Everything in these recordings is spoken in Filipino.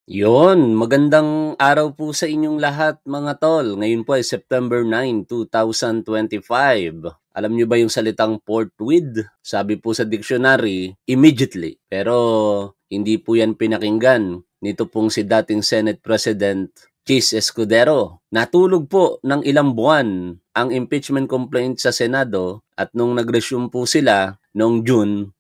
Yon, magandang araw po sa inyong lahat mga tol. Ngayon po ay September 9, 2025. Alam niyo ba yung salitang forthwith? Sabi po sa dictionary, immediately. Pero hindi po yan pinakinggan nito pong si dating Senate President Chis Escudero. Natulog po ng ilang buwan ang impeachment complaint sa Senado at nung nag-resume po sila noong June,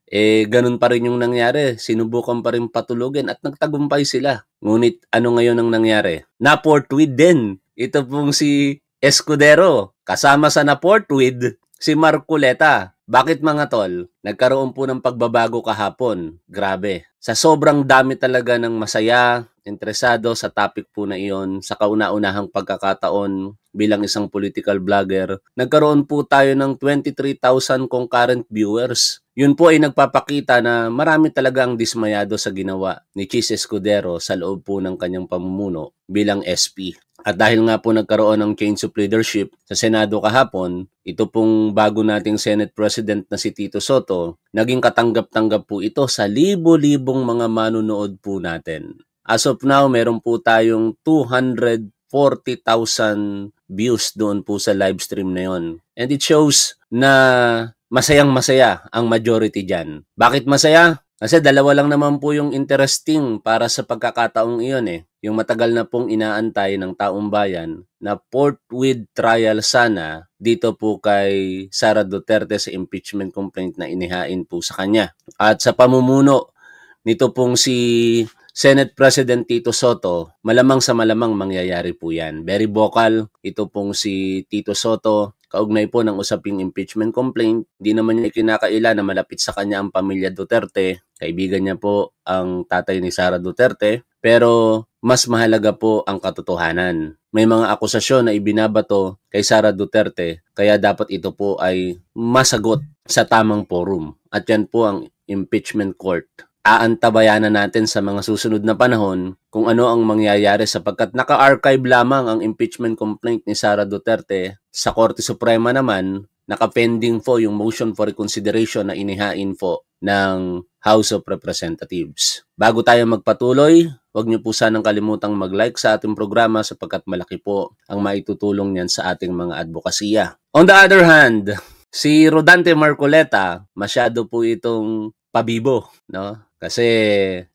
ganun pa rin yung nangyari. Sinubukan pa rin patulugin at nagtagumpay sila. Ngunit ano ngayon ang nangyari? Na-forthwith din. Ito pong si Escudero. Kasama sa na-forthwith, si Marcoleta. Bakit mga tol? Nagkaroon po ng pagbabago kahapon. Grabe. Sa sobrang dami talaga ng masaya, interesado sa topic po na iyon, sa kauna-unahang pagkakataon bilang isang political vlogger, nagkaroon po tayo ng 23,000 concurrent viewers. Yun po ay nagpapakita na marami talaga ang dismayado sa ginawa ni Chis Escudero sa loob po ng kanyang pamumuno bilang SP. At dahil nga po nagkaroon ng change of leadership sa Senado kahapon, ito pong bago nating Senate President na si Tito Soto, naging katanggap-tanggap po ito sa libo-libong mga manunood po natin. As of now, meron po tayong 240,000 views doon po sa live stream na yon. And it shows na masayang-masaya ang majority dyan. Bakit masaya? Kasi dalawa lang naman po yung interesting para sa pagkakataong iyon Yung matagal na pong inaantay ng taong bayan na forthwith trial sana dito po kay Sara Duterte sa impeachment complaint na inihain po sa kanya. At sa pamumuno nito pong si Senate President Tito Soto, malamang sa malamang mangyayari po yan. Very vocal, ito pong si Tito Soto, kaugnay po ng usaping impeachment complaint. Di naman niya kinakaila na malapit sa kanya ang pamilya Duterte. Kaibigan niya po ang tatay ni Sara Duterte. Pero mas mahalaga po ang katotohanan. May mga akusasyon na ibinabato kay Sara Duterte, kaya dapat ito po ay masagot sa tamang forum. At yan po ang impeachment court. Aantabayanan natin sa mga susunod na panahon kung ano ang mangyayari sapagkat naka-archive lamang ang impeachment complaint ni Sara Duterte. Sa Korte Suprema naman, naka-pending po yung motion for reconsideration na inihain po ng House of Representatives. Bago tayo magpatuloy, huwag niyo po sanang kalimutang mag-like sa ating programa sapagkat malaki po ang maitutulong niyan sa ating mga advokasya. On the other hand, si Rodante Marcoleta, masyado po itong pabibo, no? Kasi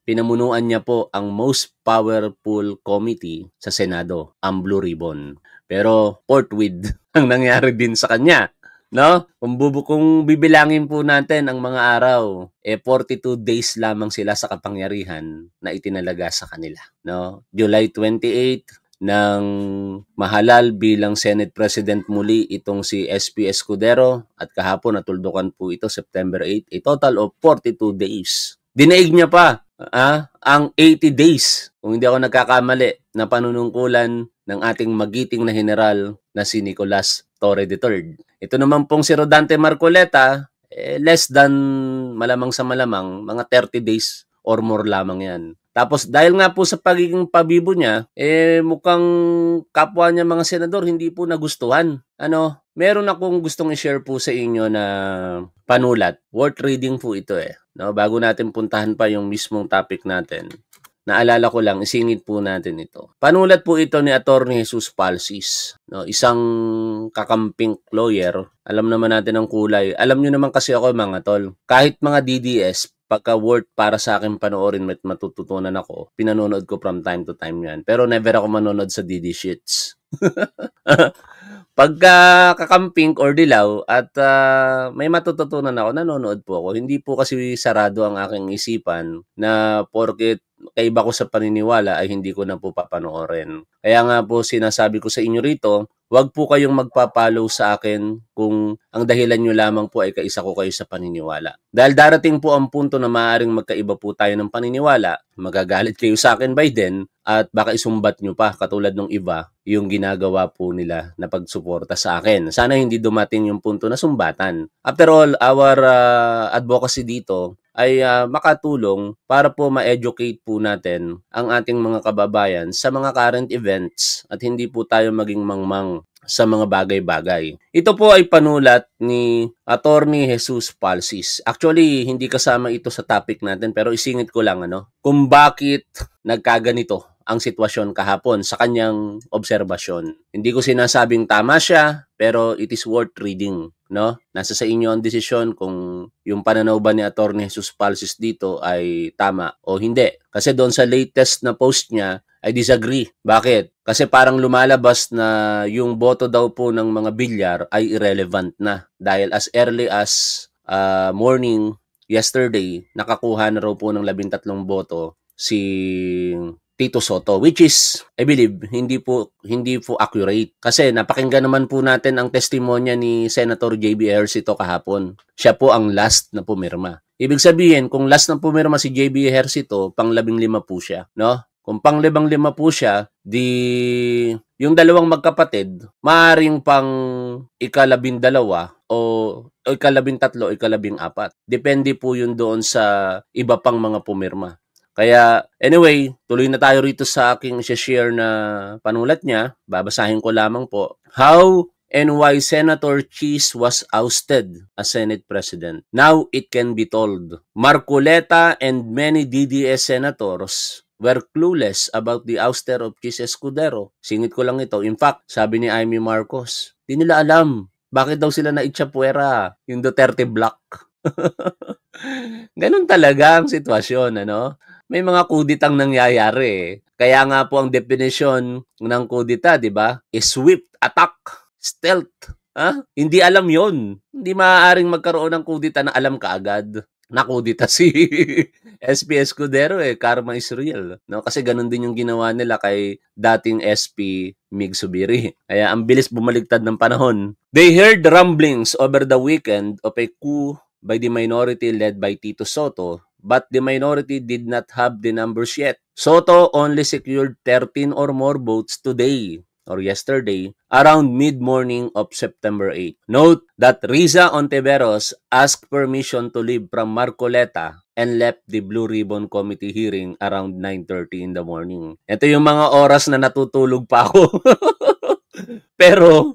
pinamunuan niya po ang most powerful committee sa Senado, ang Blue Ribbon. Pero forthwith ang nangyari din sa kanya, no? Kung bibilangin po natin ang mga araw, 42 days lamang sila sa kapangyarihan na itinalaga sa kanila, no? July 28 ng mahalal bilang Senate President muli itong si SP Escudero at kahapon natuldukan po ito September 8, a total of 42 days. Dinaig niya pa ang 80 days, kung hindi ako nagkakamali, na panunungkulan ng ating magiting na general na si Nicolas Torre III. Ito naman pong si Rodante Marcoleta, less than malamang sa malamang, mga 30 days or more lamang yan. Tapos dahil nga po sa pagiging pabibo niya, mukhang kapwa niya mga senador hindi po nagustuhan. Meron akong gustong i-share po sa inyo na panulat. Worth reading po ito No, bago natin puntahan pa yung mismong topic natin. Naalala ko lang, isingit po natin ito. Panulat po ito ni Attorney Jesus Palsis, no, isang kakamping lawyer. Alam naman natin ang kulay. Alam nyo naman kasi ako mga tol, kahit mga DDS, pagka worth para sa akin panoorin at matututunan ako, pinanonood ko from time to time yan. Pero never ako manonood sa DD shits. Pagka kakamping or dilaw at may matututunan ako, nanonood po ako. Hindi po kasi sarado ang aking isipan na porket kaiba ko sa paniniwala ay hindi ko na po papanoorin. Kaya nga po sinasabi ko sa inyo rito, huwag po kayong magpa-follow sa akin kung ang dahilan nyo lamang po ay kaisa ko kayo sa paniniwala. Dahil darating po ang punto na maaaring magkaiba po tayo ng paniniwala, magagalit kayo sa akin by then, at baka isumbat nyo pa katulad ng iba yung ginagawa po nila na pagsuporta sa akin. Sana hindi dumating yung punto na sumbatan. After all, our advocacy dito ay makatulong para po ma-educate po natin ang ating mga kababayan sa mga current events at hindi po tayo maging mangmang sa mga bagay-bagay. Ito po ay panulat ni Attorney Jesus Palsis. Actually, hindi kasama ito sa topic natin pero isingit ko lang kung bakit nagkaganito ang sitwasyon kahapon sa kanyang obserbasyon. Hindi ko sinasabing tama siya, pero it is worth reading, no? Nasa sa inyo ang desisyon kung yung pananaw ba ni Attorney Jesus Palsis dito ay tama o hindi. Kasi doon sa latest na post niya, I disagree. Bakit? Kasi parang lumalabas na yung boto daw po ng mga bilyar ay irrelevant na. Dahil as early as morning yesterday, nakakuha na raw po ng 13 boto si Tito Soto, which is, I believe, hindi po accurate. Kasi napakinggan naman po natin ang testimonya ni Senator JB Ejercito kahapon. Siya po ang last na pumirma. Ibig sabihin, kung last na pumirma si JB Ejercito, pang-15 po siya, no? Kung pang-15 po siya, di yung dalawang magkapatid, maaaring pang ika-12 o ika-13 o ika-14. Depende po yun doon sa iba pang mga pumirma. Kaya anyway, tuloy na tayo rito sa aking share na panulat niya. Babasahin ko lamang po. How and why Senator Cheese was ousted as Senate President. Now it can be told. Marcoleta and many DDS senators were clueless about the ouster of Cheese Escudero. Singit ko lang ito. In fact, sabi ni Amy Marcos, di nila alam bakit daw sila naitsapuera, yung Duterte block. Ganun talaga ang sitwasyon, May mga kuditang nangyayari. Kaya nga po ang definition ng kudita, di ba? Is swift attack, stealth. Hindi alam yon. Hindi maaaring magkaroon ng kudita na alam kaagad. Nakudita si SP Escudero karma is real. No? Kasi ganun din yung ginawa nila kay dating SP Mig Subiri. Kaya ang bilis bumaligtad ng panahon. They heard rumblings over the weekend of a coup by the minority led by Tito Soto, but the minority did not have the numbers yet. Soto only secured 13 or more votes today or yesterday around mid-morning of September 8. Note that Riza Ontiveros asked permission to leave from Marcoleta and left the Blue Ribbon Committee hearing around 9:30 in the morning. Ito yung mga oras na natutulog pa ako. Pero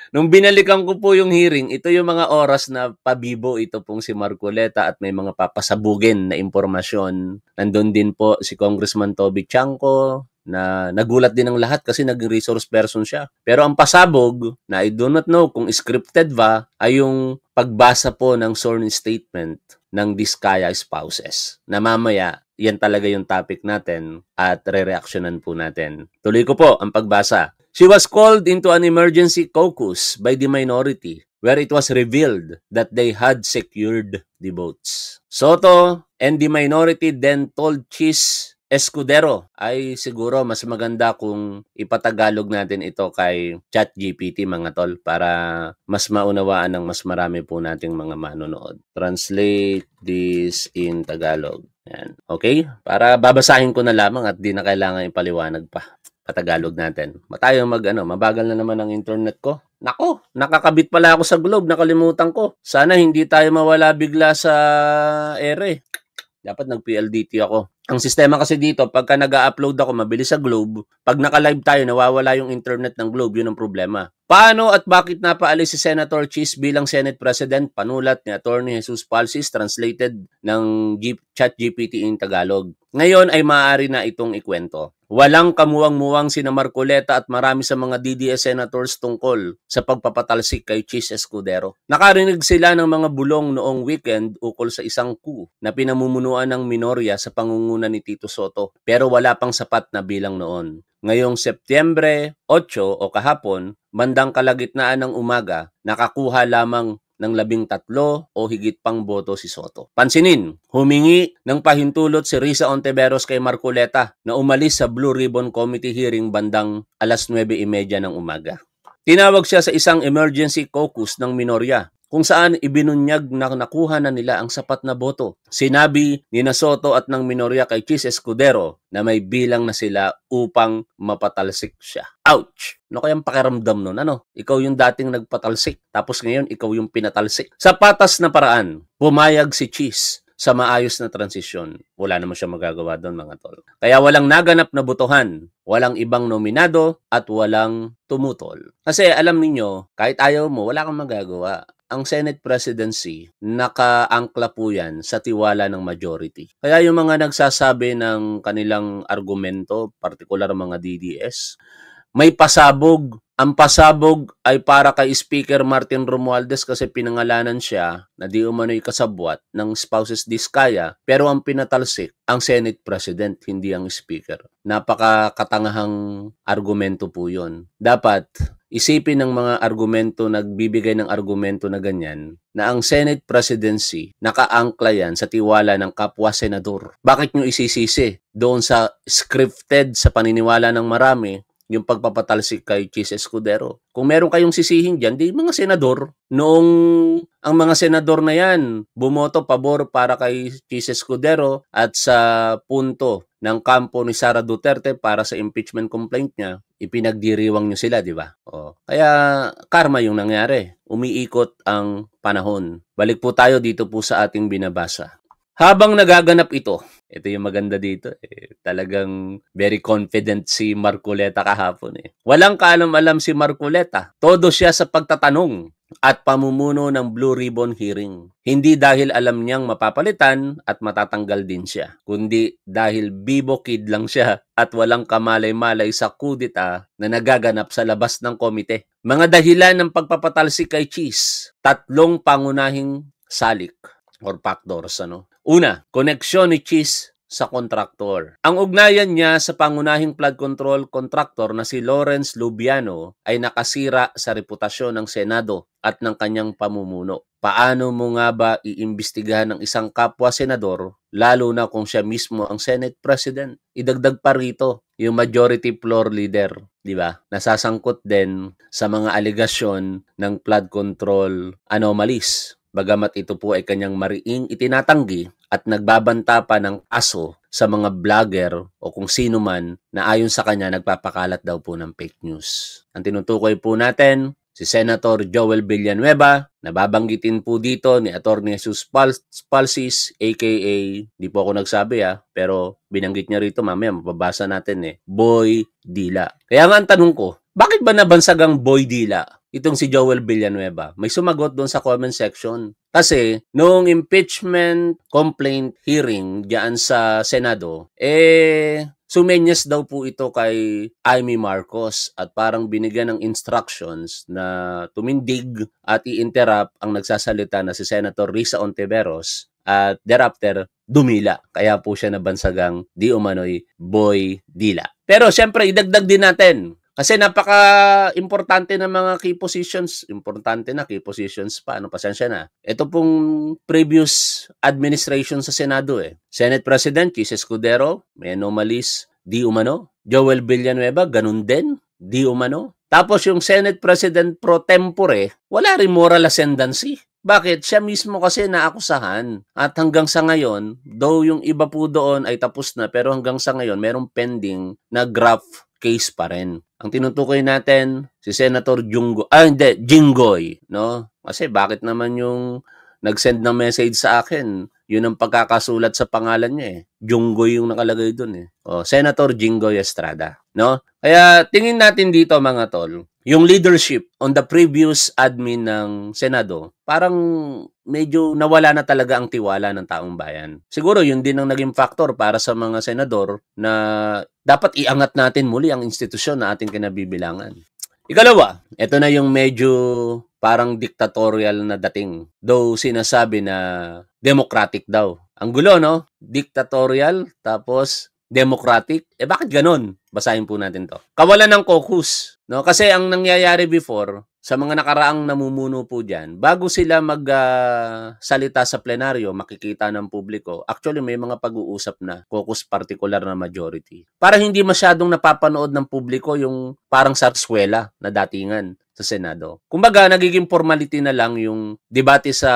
nung binalikan ko po yung hearing, ito yung mga oras na pabibo ito pong si Marcoleta at may mga papasabugin na impormasyon. Nandun din po si Congressman Toby Chanco na nagulat din ang lahat kasi naging resource person siya. Pero ang pasabog na I do not know kung scripted ba ay yung pagbasa po ng sworn statement ng Diskaya spouses. Na mamaya, yan talaga yung topic natin at re-reactionan po natin. Tuloy ko po ang pagbasa. She was called into an emergency caucus by the minority where it was revealed that they had secured the votes. Soto and the minority then told Cheese Escudero ay siguro mas maganda kung ipatagalog natin ito kay ChatGPT mga tol para mas maunawaan ng mas marami po nating mga manonood. Translate this in Tagalog. Yan. Okay? Para babasahin ko na lamang at di na kailangan ipaliwanag pa. Patagalog natin. Matayo mabagal na naman ang internet ko. Nako, nakakabit pala ako sa Globe, nakalimutan ko. Sana hindi tayo mawala bigla sa ere. Dapat nag-PLDT ako. Ang sistema kasi dito, pagka nag-upload ako, mabilis sa Globe. Pag naka-live tayo, nawawala yung internet ng Globe. Yun ang problema. Paano at bakit napaalis si Senator Cheese bilang Senate President? Panulat ni Attorney Jesus Palsis, translated ng ChatGPT in Tagalog. Ngayon ay maaari na itong ikwento. Walang kamuwang-muwang sina Marcoleta at marami sa mga DDS senators tungkol sa pagpapatalsik kay Cheese Escudero. Nakarinig sila ng mga bulong noong weekend ukol sa isang coup na pinamumunuan ng minorya sa pangunguna ni Tito Soto pero wala pang sapat na bilang noon. Ngayong Setyembre 8 o kahapon, bandang kalagitnaan ng umaga, nakakuha lamang ng 13 o higit pang boto si Soto. Pansinin, humingi ng pahintulot si Riza Ontiveros kay Marcoleta na umalis sa Blue Ribbon Committee hearing bandang alas 9:30 ng umaga. Tinawag siya sa isang emergency caucus ng minorya kung saan ibinunyag na nakuha na nila ang sapat na boto. Sinabi ni Soto at ng minorya kay Cheese Escudero na may bilang na sila upang mapatalsik siya. Ouch! Ano kayang pakiramdam nun? Ikaw yung dating nagpatalsik, tapos ngayon ikaw yung pinatalsik. Sa patas na paraan, pumayag si Cheese sa maayos na transisyon. Wala naman siya magagawa doon, mga tol. Kaya walang naganap na botohan, walang ibang nominado, at walang tumutol. Kasi alam niyo, kahit ayaw mo, wala kang magagawa. Ang Senate presidency, nakaangkla po yan sa tiwala ng majority. Kaya yung mga nagsasabi ng kanilang argumento, partikular mga DDS, may pasabog. Ang pasabog ay para kay Speaker Martin Romualdez kasi pinangalanan siya na di umano'y kasabwat ng spouses Diskaya, pero ang pinatalsik ang Senate President, hindi ang Speaker. Napakakatangahang argumento po yun. Dapat isipin ng mga argumento, nagbibigay ng argumento na ganyan, na ang Senate presidency, nakaangkla yan sa tiwala ng kapwa senador. Bakit nyo isisisi doon sa scripted, sa paniniwala ng marami, yung pagpapatalsik kay Chis Escudero? Kung meron kayong sisihin dyan, di mga senador. Noong ang mga senador na yan, bumoto pabor para kay Chis Escudero at sa punto ng kampo ni Sara Duterte para sa impeachment complaint niya, ipinagdiriwang nyo sila, di ba? Kaya karma yung nangyari. Umiikot ang panahon. Balik po tayo dito po sa ating binabasa. Habang nagaganap ito yung maganda dito. Talagang very confident si Marcoleta kahapon. Walang kaalam-alam si Marcoleta. Todo siya sa pagtatanong at pamumuno ng Blue Ribbon hearing. Hindi dahil alam niyang mapapalitan at matatanggal din siya, kundi dahil bibo kid lang siya at walang kamalay-malay sa kudita na nagaganap sa labas ng komite. Mga dahilan ng pagpapatalsik kay Chis, 3 pangunahing salik or factors. Una, koneksyon ni Chis sa kontraktor. Ang ugnayan niya sa pangunahing flood control contractor na si Lawrence Lubiano ay nakasira sa reputasyon ng Senado at ng kanyang pamumuno. Paano mo nga ba iimbestigahan ng isang kapwa senador, lalo na kung siya mismo ang Senate President? Idagdag pa rito yung majority floor leader, di ba? Nasasangkot din sa mga alegasyon ng flood control anomalies. Bagamat ito po ay kanyang mariing itinatanggi at nagbabanta pa ng aso sa mga vlogger o kung sino man na ayon sa kanya nagpapakalat daw po ng fake news. Ang tinutukoy po natin, si Senator Joel Villanueva, nababanggitin po dito ni Atty. Jesus Palsis, aka, di po ako nagsabi pero binanggit niya rito, mamaya mababasa natin Boy Dila. Kaya nga ang tanong ko, bakit ba nabansag ang Boy Dila itong si Joel Villanueva? May sumagot doon sa comment section. Kasi, noong impeachment complaint hearing diyan sa Senado, sumenyas daw po ito kay Amy Marcos at parang binigyan ng instructions na tumindig at i-interrupt ang nagsasalita na si Senator Risa Ontiveros at thereafter dumila. Kaya po siya nabansagang di umano'y Boy Dila. Pero syempre, idagdag din natin. Kasi napaka-importante ng mga key positions. Importante na, key positions pa. Pasensya na. Ito pong previous administration sa Senado Senate President Chis Escudero, may anomalies, di umano. Joel Villanueva, ganun din, di umano. Tapos yung Senate President pro tempore, wala rin moral ascendancy. Bakit? Siya mismo kasi naakusahan. At hanggang sa ngayon, though yung iba po doon ay tapos na, pero hanggang sa ngayon, merong pending na graft case pa rin. Ang tinutukoy natin, si Senator Jinggoy, no? Kasi bakit naman yung nag-send ng message sa akin, yun ang pagkakasulat sa pangalan niya Junggoy yung nakalagay doon Senator Jinggoy Estrada, no? Kaya tingin natin dito mga tol, yung leadership on the previous admin ng Senado, parang medyo nawala na talaga ang tiwala ng taong bayan. Siguro yun din ang naging factor para sa mga senador na dapat iangat natin muli ang institusyon na ating kinabibilangan. Ikalawa, ito na yung medyo parang dictatorial na dating. Though sinasabi na democratic daw. Ang gulo, no? Dictatorial, tapos democratic. Bakit ganun? Basahin po natin to. Kawalan ng caucus. No? Kasi ang nangyayari before, sa mga nakaraang namumuno po dyan, bago sila magsalita sa plenaryo, makikita ng publiko, actually may mga pag-uusap na, caucus particular na majority. Para hindi masyadong napapanood ng publiko yung parang sarswela na datingan sa Senado. Kumbaga, nagiging formality na lang yung debate sa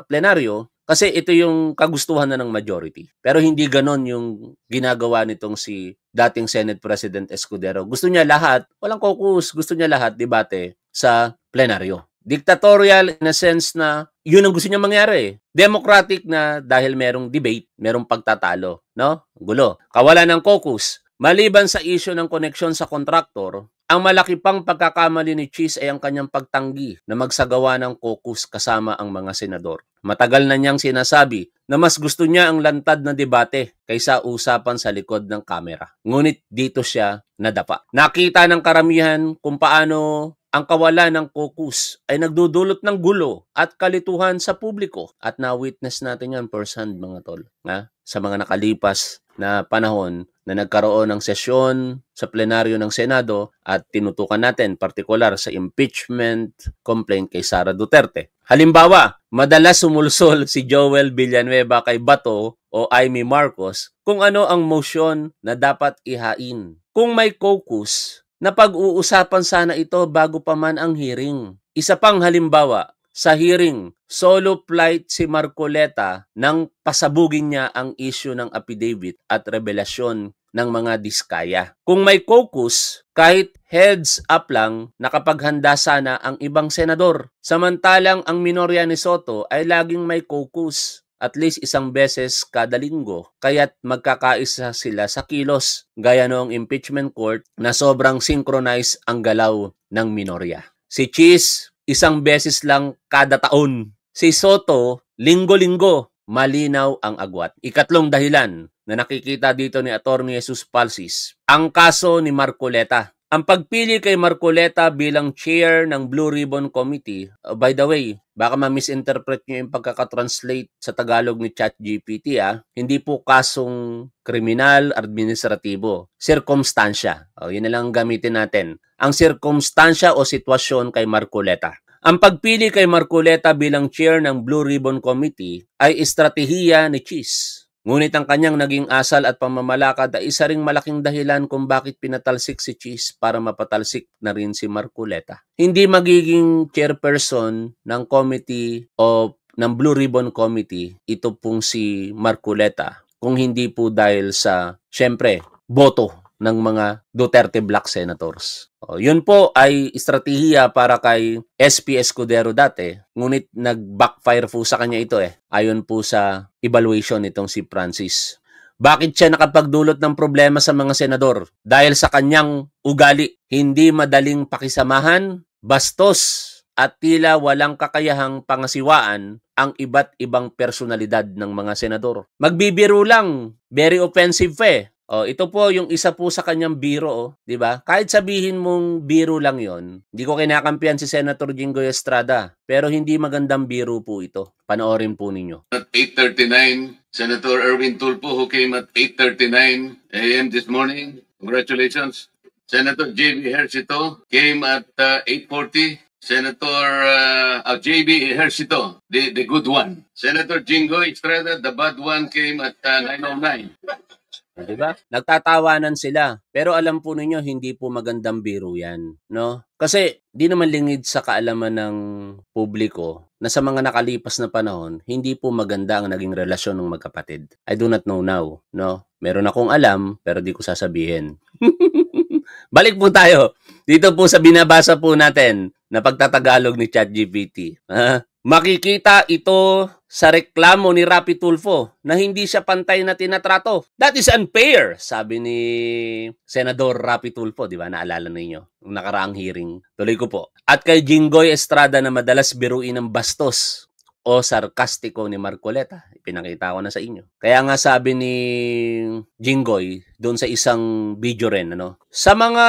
plenaryo, kasi ito yung kagustuhan na ng majority. Pero hindi ganon yung ginagawa nitong si dating Senate President Escudero. Gusto niya lahat, walang caucus, gusto niya lahat debate sa plenaryo. Dictatorial in a sense na yun ang gusto niya mangyari. Democratic na dahil merong debate, merong pagtatalo, no? Gulo. Kawalan ng caucus. Maliban sa issue ng koneksyon sa kontraktor, ang malaki pang pagkakamali ni Cheese ay ang kanyang pagtanggi na magsagawa ng caucus kasama ang mga senador. Matagal na niyang sinasabi na mas gusto niya ang lantad na debate kaysa usapan sa likod ng kamera. Ngunit dito siya nadapa. Nakita ng karamihan kung paano ang kawalan ng caucus ay nagdudulot ng gulo at kalituhan sa publiko. At na-witness natin yan firsthand mga tol. Sa mga nakalipas na panahon na nagkaroon ng sesyon sa plenaryo ng Senado at tinutukan natin partikular sa impeachment complaint kay Sara Duterte. Halimbawa, madalas sumulsol si Joel Villanueva kay Bato o Amy Marcos kung ano ang motion na dapat ihain. Kung may caucus, na pag-uusapan sana ito bago pa man ang hearing. Isa pang halimbawa, sa hearing, solo flight si Marcoleta nang pasabugin niya ang issue ng affidavit at revelasyon ng mga diskaya. Kung may caucus, kahit heads up lang, nakapaghanda sana ang ibang senador. Samantalang ang minorya ni Soto ay laging may caucus. At least isang beses kada linggo, kaya't magkakaisa sila sa kilos, gaya noong impeachment court na sobrang synchronize ang galaw ng minorya. Si Cheese, isang beses lang kada taon. Si Soto, linggo-linggo, malinaw ang agwat. Ikatlong dahilan na nakikita dito ni Atty. Jesus Palsis, ang kaso ni Marcoleta. Ang pagpili kay Marcoleta bilang chair ng Blue Ribbon Committee, by the way, baka ma-misinterpret nyo yung pagkakatranslate sa Tagalog ni ChatGPT, hindi po kasong kriminal, administratibo, sirkumstansya. Yun na lang gamitin natin. Ang sirkumstansya o sitwasyon kay Marcoleta. Ang pagpili kay Marcoleta bilang chair ng Blue Ribbon Committee ay estratehiya ni Cheese. Ngunit ang kanyang naging asal at pamamalakad ay isa ring malaking dahilan kung bakit pinatalsik si Cheese para mapatalsik na rin si Marcoleta. Hindi magiging chairperson ng committee o ng Blue Ribbon Committee ito pong si Marcoleta kung hindi po dahil sa, syempre, boto ng mga Duterte Black Senators. Yun po ay estratehiya para kay SP Escudero dati, ngunit nag-backfire po sa kanya ito ayon po sa evaluation nitong si Francis. Bakit siya nakapagdulot ng problema sa mga senador? Dahil sa kanyang ugali, hindi madaling pakisamahan, bastos, at tila walang kakayahang pangasiwaan ang iba't ibang personalidad ng mga senador. Magbibiro lang, very offensive ito po yung isa po sa kanyang biro, di ba? Kahit sabihin mong biro lang yon, hindi ko kinakampihan si Senator Jinggoy Estrada, pero hindi magandang biro po ito. Panoorin po ninyo. At 8:39, Senator Erwin Tulfo, who came at 8:39 a.m. this morning. Congratulations. Senator J.B. Ejercito came at 8:40. Senator J.B. Ejercito, the good one. Senator Jinggoy Estrada, the bad one, came at 9:09. Diba? Nagtatawanan sila. Pero alam po ninyo, hindi po magandang biro yan. No? Kasi di naman lingid sa kaalaman ng publiko na sa mga nakalipas na panahon, hindi po maganda ang naging relasyon ng magkapatid. I do not know now. No? Meron akong alam, pero di ko sasabihin. Balik po tayo. Dito po sa binabasa po natin na pagtatagalog ni ChatGPT. Makikita ito sa reklamo ni Rapi Tulfo na hindi siya pantay na tinatrato. That is unfair, sabi ni Senador Rapi Tulfo, di ba? Naalala ninyo, yung nakaraang hearing. Tuloy ko po. At kay Jinggoy Estrada na madalas biruin ng bastos o sarkastiko ni Marcoleta. Ipinakita ko na sa inyo. Kaya nga sabi ni Jinggoy doon sa isang video rin, sa mga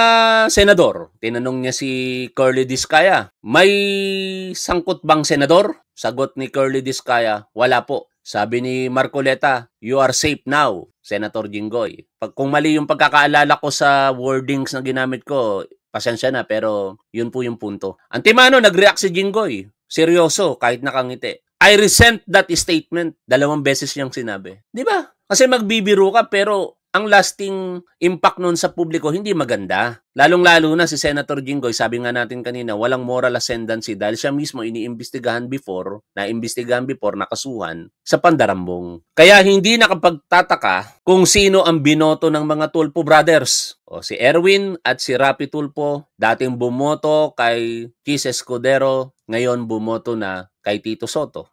senador, tinanong niya si Curly Discaya, may sangkot bang senador? Sagot ni Curly Discaya, wala po. Sabi ni Marcoleta, you are safe now, Senator Jinggoy. Kung mali yung pagkakaalala ko sa wordings na ginamit ko, pasensya na, pero yun po yung punto. Antimano, nag-react si Jinggoy. Seryoso, kahit nakangiti. I resent that statement. 2 beses niyang sinabi. Di ba? Kasi magbibiro ka, pero ang lasting impact nun sa publiko hindi maganda. Lalong-lalo na si Senator Jinggoy, sabi nga natin kanina, walang moral ascendancy dahil siya mismo naimbestigahan before, nakasuhan sa pandarambong. Kaya hindi nakapagtataka kung sino ang binoto ng mga Tulfo brothers. Si Erwin at si Rapi Tulfo, dating bumoto kay Cheese Escudero, ngayon bumoto na kay Tito Soto.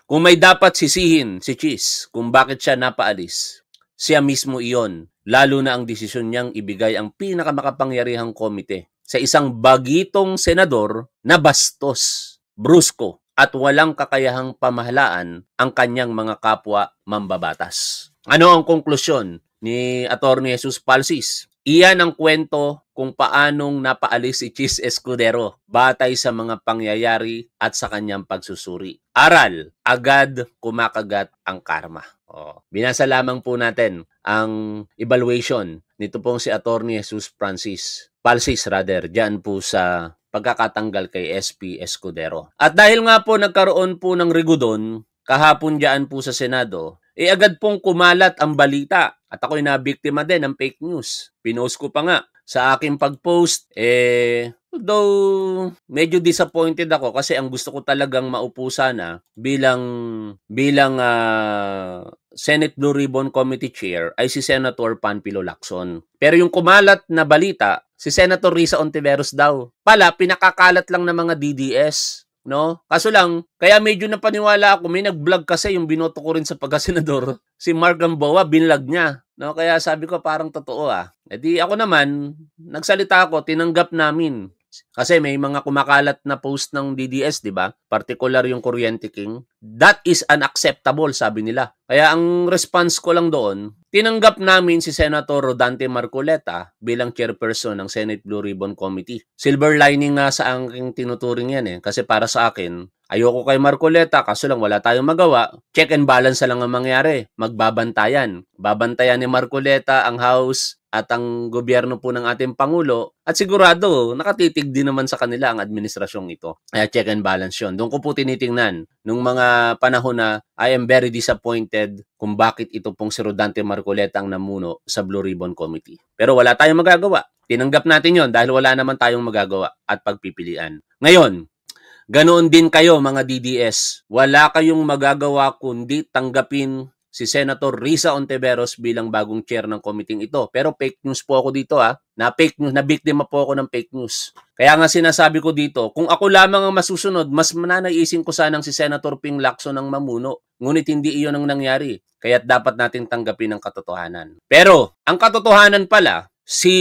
Kung may dapat sisihin si Cheese kung bakit siya napaalis, siya mismo iyon, lalo na ang desisyon niyang ibigay ang pinakamakapangyarihang komite sa isang bagitong senador na bastos, brusko, at walang kakayahang pamahalaan ang kanyang mga kapwa mambabatas. Ano ang konklusyon ni Atty. Jesus Palsis? Iyan ang kwento kung paanong napaalis si Cheese Escudero batay sa mga pangyayari at sa kanyang pagsusuri. Aral, agad kumakagat ang karma. Binasa lamang po natin ang evaluation nito pong si Atty. Jesus Palsis diyan po sa pagkakatanggal kay SP Escudero. At dahil nga po nagkaroon po ng rigudon kahapon diyan po sa Senado, agad pong kumalat ang balita at ako'y nabiktima din ng fake news. Pinost ko pa nga sa aking pag-post, though medyo disappointed ako kasi ang gusto ko talagang maupo sana bilang Senate Blue Ribbon Committee Chair ay si Senator Panfilo Lacson. Pero yung kumalat na balita, si Senator Risa Hontiveros daw. Pala, pinakakalat lang ng mga DDS. No? Kaso lang, kaya medyo napaniwala ako, may nag-vlog kasi yung binoto ko rin sa pagkasenador, si Mark Gamboa, binlog niya. No? Kaya sabi ko parang totoo di ako naman, nagsalita ako, tinanggap namin. Kasi may mga kumakalat na post ng DDS, di ba? Particular yung Kuryente King. That is unacceptable, sabi nila. Kaya ang response ko lang doon, tinanggap namin si Senator Rodante Marcoleta bilang chairperson ng Senate Blue Ribbon Committee. Silver lining nga sa aking tinuturing yan kasi para sa akin, ayoko kay Marcoleta, kaso lang wala tayong magawa. Check and balance lang ang mangyari. Magbabantayan. Babantayan ni Marcoleta ang House at ang gobyerno po ng ating Pangulo at sigurado nakatitig din naman sa kanila ang administrasyong ito. Kaya check and balance yun. Doon ko po tinitingnan nung mga panahon na I am very disappointed kung bakit ito pong si Rodante Marcoleta ang namuno sa Blue Ribbon Committee. Pero wala tayong magagawa. Tinanggap natin yon dahil wala naman tayong magagawa at pagpipilian. Ngayon, ganoon din kayo mga DDS. Wala kayong magagawa kundi tanggapin si Senator Risa Hontiveros bilang bagong chair ng committee ito. Pero fake news po ako dito na fake news, na biktima po ako ng fake news. Kaya nga sinasabi ko dito, kung ako lamang ang masusunod, mas mananaisin ko sanang si Senator Ping Lacson ang mamuno. Ngunit hindi iyon ang nangyari. Kaya't dapat natin tanggapin ang katotohanan. Pero, ang katotohanan pala, si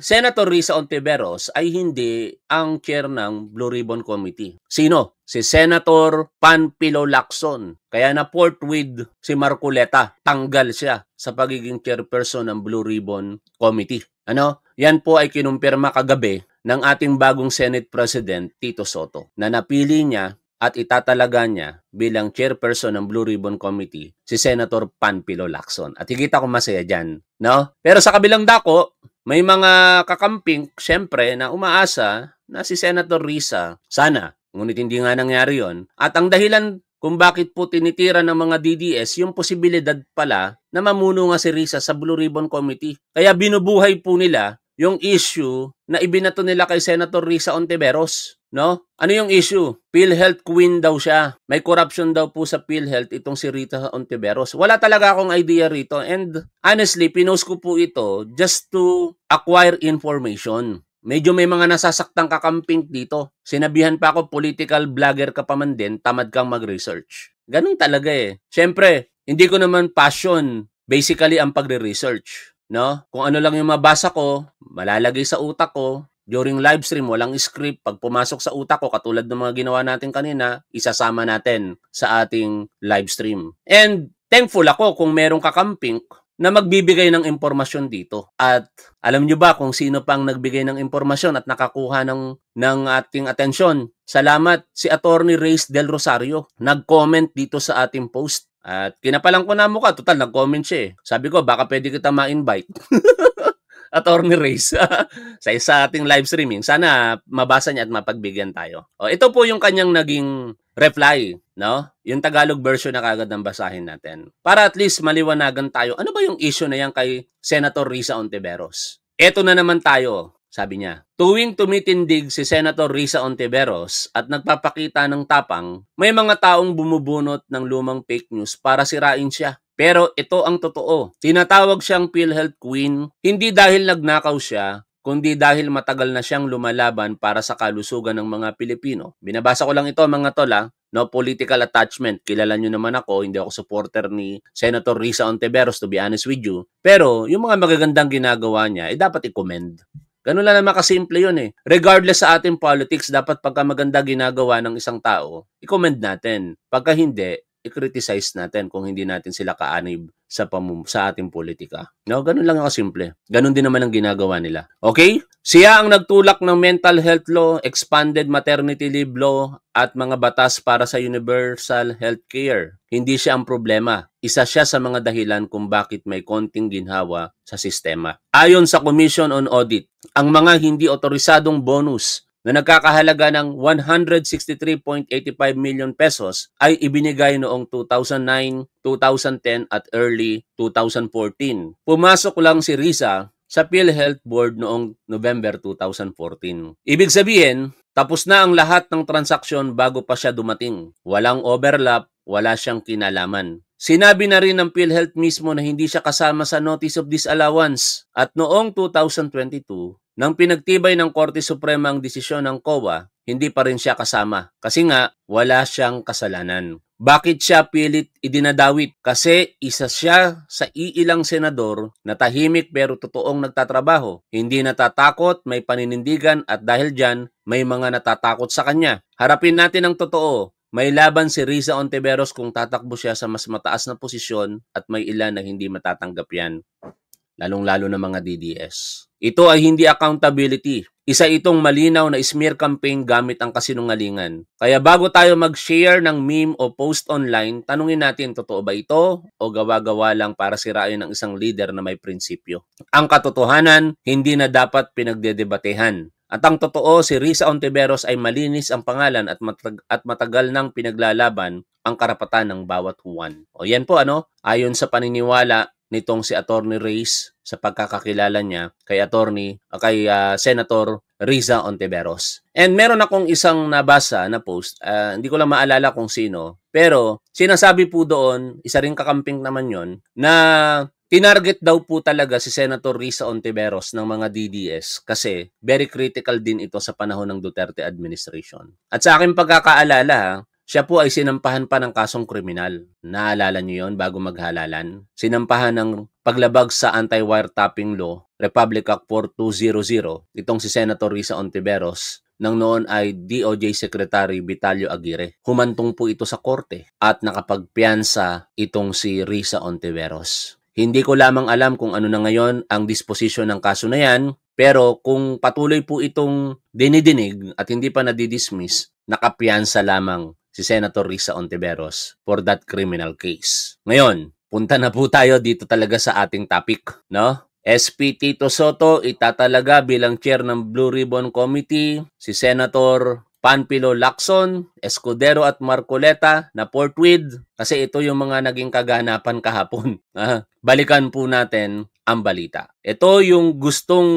Senator Risa Hontiveros ay hindi ang chair ng Blue Ribbon Committee. Sino? Si Senator Panfilo Lacson. Kaya na forthwith si Marcoleta. Tanggal siya sa pagiging chairperson ng Blue Ribbon Committee. Yan po ay kinumpirma kagabi ng ating bagong Senate President Tito Soto na napili niya at itatalaga niya bilang chairperson ng Blue Ribbon Committee si Senator Panfilo Lacson. At higit ako masaya dyan. Pero sa kabilang dako, may mga kakamping, syempre, na umaasa na si Senator Risa, sana, ngunit hindi nga nangyari yon. At ang dahilan kung bakit po tinitira ng mga DDS yung posibilidad pala na mamuno nga si Risa sa Blue Ribbon Committee. Kaya binubuhay po nila yung issue na ibinato nila kay Senator Risa Hontiveros. Ano yung issue? PhilHealth Queen daw siya. May corruption daw po sa PhilHealth itong si Rita Hontiveros. Wala talaga akong idea rito. And honestly, pinost ko po ito just to acquire information. Medyo may mga nasasaktang kakamping dito. Sinabihan pa ako, political vlogger ka pa man din, tamad kang mag-research. Ganun talaga Siyempre, hindi ko naman passion basically ang pagre-research. Kung ano lang yung mabasa ko, malalagay sa utak ko. During live stream, walang script. Pag pumasok sa utak ko, katulad ng mga ginawa natin kanina, isasama natin sa ating live stream. And thankful ako kung merong kakamping na magbibigay ng impormasyon dito. At alam nyo ba kung sino pang nagbigay ng impormasyon at nakakuha ng ating atensyon? Salamat si Atty. Reyes Del Rosario. Nag-comment dito sa ating post. At kinapalang ko na mukha. Total, nag-comment siya Sabi ko, baka pwede kita ma-invite. Atty. Reyes sa ating live streaming. Sana mabasa niya at mapagbigyan tayo. Ito po yung kanyang naging reply. Yung Tagalog version na kagad ng basahin natin. Para at least maliwanagan tayo. Ano ba yung issue na yan kay Senator Risa Hontiveros? Ito na naman tayo. Sabi niya, tuwing tumitindig si Senator Risa Hontiveros at nagpapakita ng tapang, may mga taong bumubunot ng lumang fake news para sirain siya. Pero ito ang totoo. Tinatawag siyang PhilHealth Queen hindi dahil nagnakaw siya, kundi dahil matagal na siyang lumalaban para sa kalusugan ng mga Pilipino. Binabasa ko lang ito mga tol, no political attachment. Kilala nyo naman ako, hindi ako supporter ni Senator Risa Ontiveros, to be honest with you. Pero yung mga magagandang ginagawa niya, dapat i-commend. Ganun lang naman kasimple yun eh. Regardless sa ating politics, dapat pagka maganda ginagawa ng isang tao, i-commend natin. Pagka hindi, i-criticize natin kung hindi natin sila kaanib sa ating politika. No, ganun lang kasimple. Ganun din naman ang ginagawa nila. Okay? Siya ang nagtulak ng mental health law, expanded maternity leave law, at mga batas para sa universal health care. Hindi siya ang problema. Isa siya sa mga dahilan kung bakit may konting ginhawa sa sistema. Ayon sa Commission on Audit, ang mga hindi otorisadong bonus na nagkakahalaga ng 163.85 million pesos ay ibinigay noong 2009, 2010 at early 2014. Pumasok lang si Risa sa PhilHealth Board noong November 2014. Ibig sabihin, tapos na ang lahat ng transaksyon bago pa siya dumating. Walang overlap, wala siyang kinalaman. Sinabi na rin ng PhilHealth mismo na hindi siya kasama sa Notice of Disallowance. At noong 2022, nang pinagtibay ng Korte Suprema ang desisyon ng COA, hindi pa rin siya kasama. Kasi nga, wala siyang kasalanan. Bakit siya pilit idinadawit? Kasi isa siya sa iilang senador na tahimik pero totoong nagtatrabaho. Hindi natatakot, may paninindigan at dahil dyan, may mga natatakot sa kanya. Harapin natin ang totoo. May laban si Risa Ontiveros kung tatakbo siya sa mas mataas na posisyon at may ilan na hindi matatanggap yan. Lalong-lalo na mga DDS. Ito ay hindi accountability. Isa itong malinaw na smear campaign gamit ang kasinungalingan. Kaya bago tayo mag-share ng meme o post online, tanungin natin, totoo ba ito o gawa-gawa lang para sirain ang isang leader na may prinsipyo? Ang katotohanan, hindi na dapat pinagdedebatehan. At ang totoo, si Risa Ontiveros ay malinis ang pangalan at matagal nang pinaglalaban ang karapatan ng bawat Juan. O yan po ayon sa paniniwala nitong si Attorney Reyes sa pagkakakilala niya kay Senator Risa Ontiveros. And meron akong isang nabasa na post, hindi ko lang maalala kung sino, pero sinasabi po doon, isa ring kakamping naman yon, na tinarget daw po talaga si Senator Risa Ontiveros ng mga DDS kasi very critical din ito sa panahon ng Duterte administration. At sa aking pagkakaalala, siya po ay sinampahan pa ng kasong kriminal. Naalala niyo yon bago maghalalan? Sinampahan ng paglabag sa anti-wiretapping law, Republic Act 4200, itong si Senator Risa Ontiveros, nang noon ay DOJ Secretary Vitalio Aguirre. Humantong po ito sa korte at nakapagpiyansa itong si Risa Ontiveros. Hindi ko lamang alam kung ano na ngayon ang disposisyon ng kaso na yan, pero kung patuloy po itong dinidinig at hindi pa nadidismiss, nakapiyansa lamang si Senator Risa Ontiveros for that criminal case. Ngayon, punta na po tayo dito talaga sa ating topic, no? SP Tito Soto itatalaga bilang chair ng Blue Ribbon Committee, si Senator Panfilo Lacson, Escudero at Marcoleta na forthwith kasi ito yung mga naging kaganapan kahapon. Balikan po natin ang balita. Ito yung gustong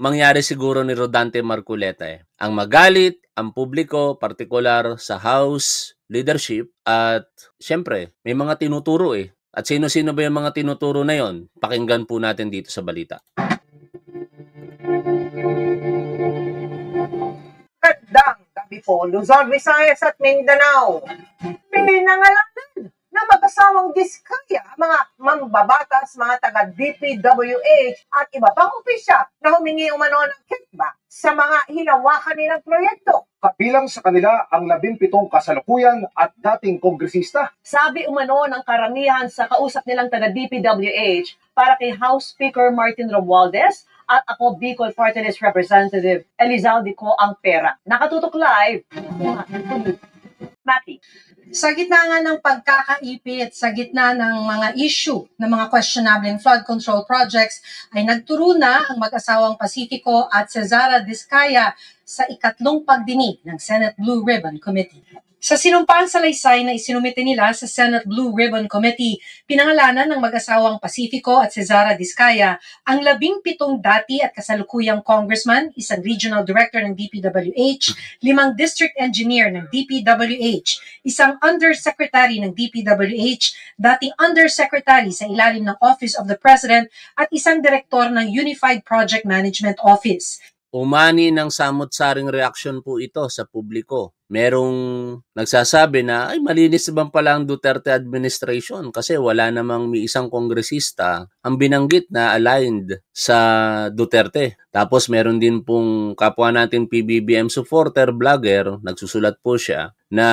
mangyari siguro ni Rodante Marcoleta Ang magalit ang publiko, partikular sa House leadership at syempre may mga tinuturo At sino-sino ba yung mga tinuturo na yon? Pakinggan po natin dito sa balita. Gandang gabi po, Luzon, Visayas at Mindanao. Pinangalan na mag-asawang Diskaya, mga mambabatas, mga taga-DPWH at iba pang opisya na humingi umano ng kickback sa mga hinawakan nilang proyekto. Kabilang sa kanila ang 17 kasalukuyan at dating kongresista. Sabi umano ng karamihan sa kausap nilang taga-DPWH para kay House Speaker Martin Romualdez at ako Bicol Party List Representative Elizalde Co ang pera. Nakatutok live, Maki. Sa gitna nga ng pagkakaipit, sa gitna ng mga issue ng mga questionable flood control projects, ay nagturo na ang mag-asawang Pacifico at Cesara Diskaya sa ikatlong pagdinig ng Senate Blue Ribbon Committee. Sa sinumpang salaysay na isinumite nila sa Senate Blue Ribbon Committee, pinangalanan ng mag-asawang Pacifico at Cesara Diskaya ang 17 dati at kasalukuyang congressman, isang regional director ng DPWH, 5 district engineer ng DPWH, isang isang undersecretary ng DPWH, dating undersecretary sa ilalim ng Office of the President at isang direktor ng Unified Project Management Office. Umani ng samot-saring reaksyon po ito sa publiko. Merong nagsasabi na, ay malinis naman pala ang Duterte administration kasi wala namang may isang kongresista ang binanggit na aligned sa Duterte. Tapos meron din pong kapwa natin PBBM supporter, vlogger, nagsusulat po siya na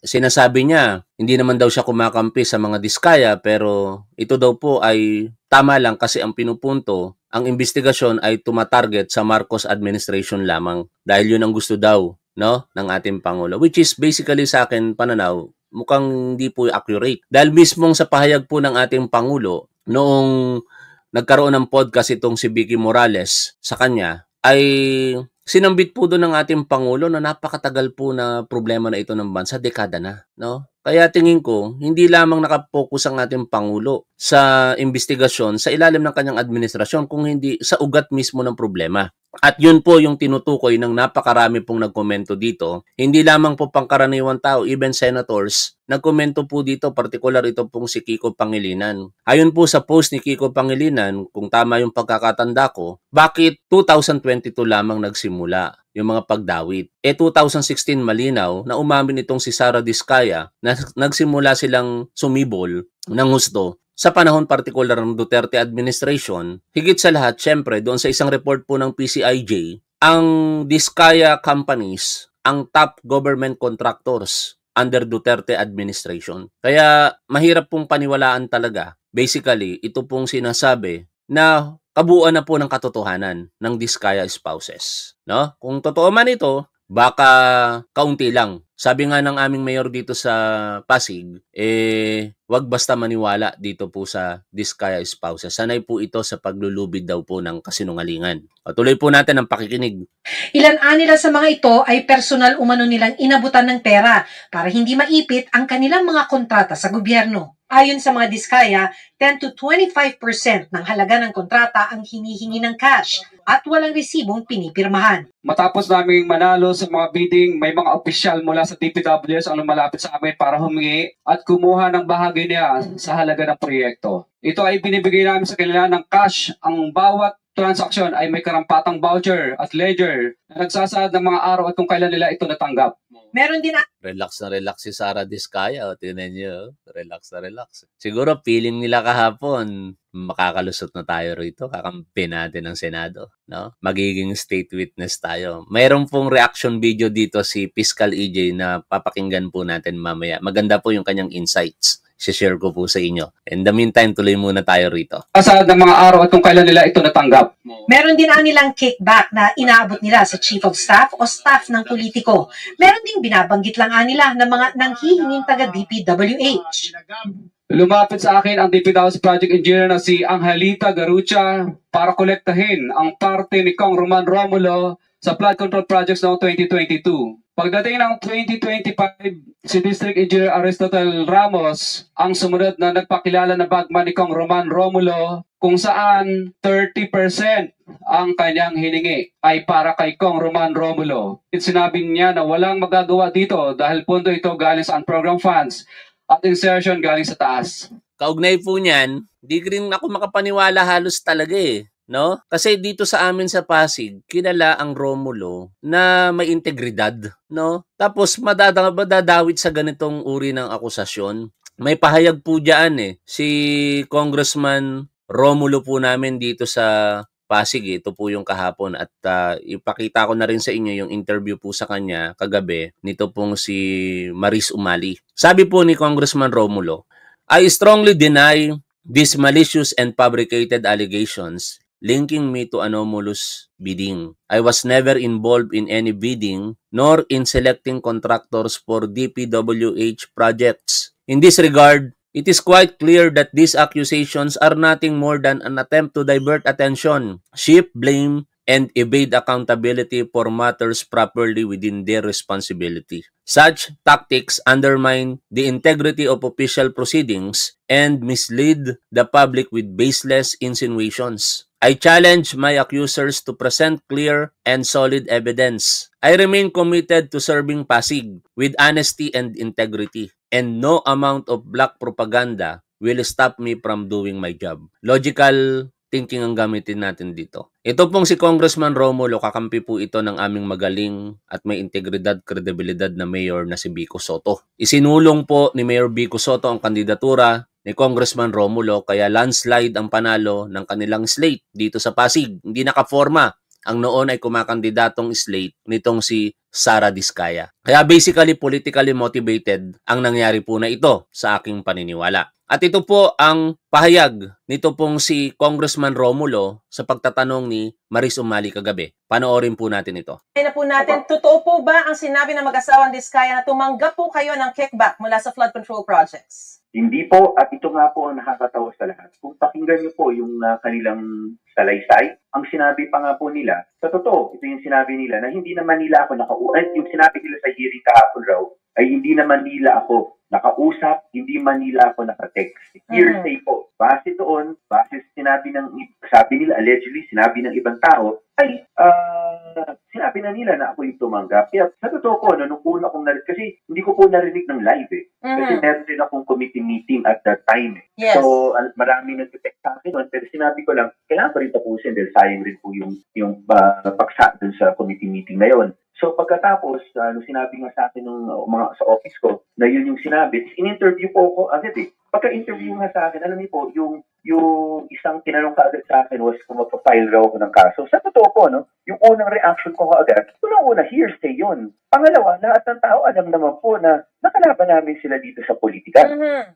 sinasabi niya, hindi naman daw siya kumakampi sa mga diskaya pero ito daw po ay tama lang kasi ang pinupunto, ang investigasyon ay tumatarget sa Marcos administration lamang dahil yun ang gusto daw, no, ng ating Pangulo. Which is basically sa akin pananaw, mukhang hindi po accurate. Dahil mismong sa pahayag po ng ating Pangulo, noong nagkaroon ng podcast itong si Vicky Morales sa kanya, ay sinambit po doon ng ating Pangulo na napakatagal po na problema na ito ng bansa, dekada na, no? Kaya tingin ko, hindi lamang nakapokus ang ating Pangulo sa investigasyon sa ilalim ng kanyang administrasyon, kung hindi sa ugat mismo ng problema. At yun po yung tinutukoy ng napakarami pong nagkomento dito. Hindi lamang po pangkaraniwang tao, even senators, nagkomento po dito, particular ito pong si Kiko Pangilinan. Ayon po sa post ni Kiko Pangilinan, kung tama yung pagkakatanda ko, bakit 2022 lamang nagsimula yung mga pagdawit? 2016 malinaw na umamin itong si Sara Diskaya na nagsimula silang sumibol ng husto sa panahon partikular ng Duterte administration. Higit sa lahat, syempre, doon sa isang report po ng PCIJ, ang Diskaya companies, ang top government contractors under Duterte administration. Kaya mahirap pong paniwalaan talaga. Basically, ito pong sinasabi na kabuuan na po ng katotohanan ng Diskaya spouses. No? Kung totoo man ito, baka kaunti lang. Sabi nga ng aming mayor dito sa Pasig, wag basta maniwala dito po sa Diskaya spouses. Sanay po ito sa paglulubid daw po ng kasinungalingan. O, tuloy po natin ang pakikinig. Ilan nila sa mga ito ay personal umano nilang inabutan ng pera para hindi maipit ang kanilang mga kontrata sa gobyerno. Ayon sa mga Diskaya, 10 to 25% ng halaga ng kontrata ang hinihingi ng cash at walang resibong pinipirmahan. Matapos naming manalo sa mga bidding, may mga opisyal mula sa DPWS ang lumalapit sa amin para humingi at kumuha ng bahagi niya sa halaga ng proyekto. Ito ay binibigay namin sa kanila ng cash. Ang bawat transaksyon ay may karampatang voucher at ledger na nagsasaad ng mga araw at kung kailan nila ito natanggap. Meron din Relax na relax si Sara Diskaya. O, tingnan nyo. Relax na relax. Siguro, feeling nila kahapon, makakalusot na tayo rito. Kakampi natin ng Senado. No? Magiging state witness tayo. Mayroon pong reaction video dito si Fiscal EJ na papakinggan po natin mamaya. Maganda po yung kanyang insights. share ko po sa inyo. In the meantime, tuloy muna tayo rito. Sa ng mga araw at kung kailan nila ito natanggap. Meron din nilang kickback na inaabot nila sa Chief of Staff o staff ng politiko. Meron din binabanggit lang nila ng mga nanghihinging taga DPWH. Lumapit sa akin ang DPWH Project Engineer na si Angelita Garucha para kolektahin ang parte ni Kong Roman Romulo sa flood control projects noong 2022. Pagdating ng 2025, si District Engineer Aristotle Ramos ang sumunod na nagpakilala na bagman ni Kong Roman Romulo kung saan 30% ang kanyang hiningi ay para kay Kong Roman Romulo. Sinabi niya na walang magagawa dito dahil pondo ito galing sa unprogrammed funds at insertion galing sa taas. Kaugnay po niyan, di rin ako makapaniwala halos talaga no? Kasi dito sa amin sa Pasig, kilala ang Romulo na may integridad, no? Tapos madadawit sa ganitong uri ng akusasyon. May pahayag po diyan si Congressman Romulo po namin dito sa Pasig. Ito po yung kahapon at ipakita ko na rin sa inyo yung interview po sa kanya kagabi nito pong si Maris Umali. Sabi po ni Congressman Romulo, I strongly deny these malicious and fabricated allegations linking me to anomalous bidding. I was never involved in any bidding nor in selecting contractors for DPWH projects. In this regard, it is quite clear that these accusations are nothing more than an attempt to divert attention, shift blame, and evade accountability for matters properly within their responsibility. Such tactics undermine the integrity of official proceedings and mislead the public with baseless insinuations. I challenge my accusers to present clear and solid evidence. I remain committed to serving Pasig with honesty and integrity, and no amount of black propaganda will stop me from doing my job. Logical thinking ang gamitin natin dito. Ito pong si Congressman Romulo, kakampi po ito ng aming magaling at may integridad, kredibilidad na mayor na si Vico Soto. Isinulong po ni Mayor Vico Soto ang kandidatura ni Congressman Romulo, kaya landslide ang panalo ng kanilang slate dito sa Pasig. Hindi nakaforma ang noon ay kumakandidatong slate nitong si Sara Diskaya. Kaya basically politically motivated ang nangyari po na ito sa aking paniniwala. At ito po ang pahayag nito pong si Congressman Romulo sa pagtatanong ni Maris Umali kagabi. Panoorin po natin ito. Kaya na po natin, totoo po ba ang sinabi ng mag-asawang Diskaya na tumanggap po kayo ng kickback mula sa flood control projects? Hindi po, at ito nga po ang nakakatawa sa lahat. Kung pakinggan niyo po yung kanilang salaysay, ang sinabi pa nga po nila, sa totoo, ito yung sinabi nila na hindi naman nila ako yung sinabi nila sa hearing kahapon raw, ay hindi naman nila ako nakausap, hindi man nila ako nakatext. Hearsay po. Base doon, base sinabi nila, allegedly, sinabi ng ibang tao, ay sinabi na nila na ako yung tumanggap. Kaya sa totoo po, nung una kong narinig, kasi hindi ko po narinig ng live eh. Kasi meron din akong committee meeting at that time eh. Yes. So, marami nag-text sa akin doon, pero sinabi ko lang, kailangan pa rin tapusin dahil sayang rin po yung paksa doon sa committee meeting na yon. So pagkatapos, sinabi nga sa akin sa office ko na yun yung sinabi, in-interview po ako agad eh. Pagka-interview nga sa akin, alam niyo po, yung isang tinanong ka agad sa akin was kung magpa-file raw ako ng kaso. Sa totoo po, no, yung unang reaction ko agad, unang-una, hearsay yun. Pangalawa, lahat ng tao alam naman po na nakalaban namin sila dito sa politika.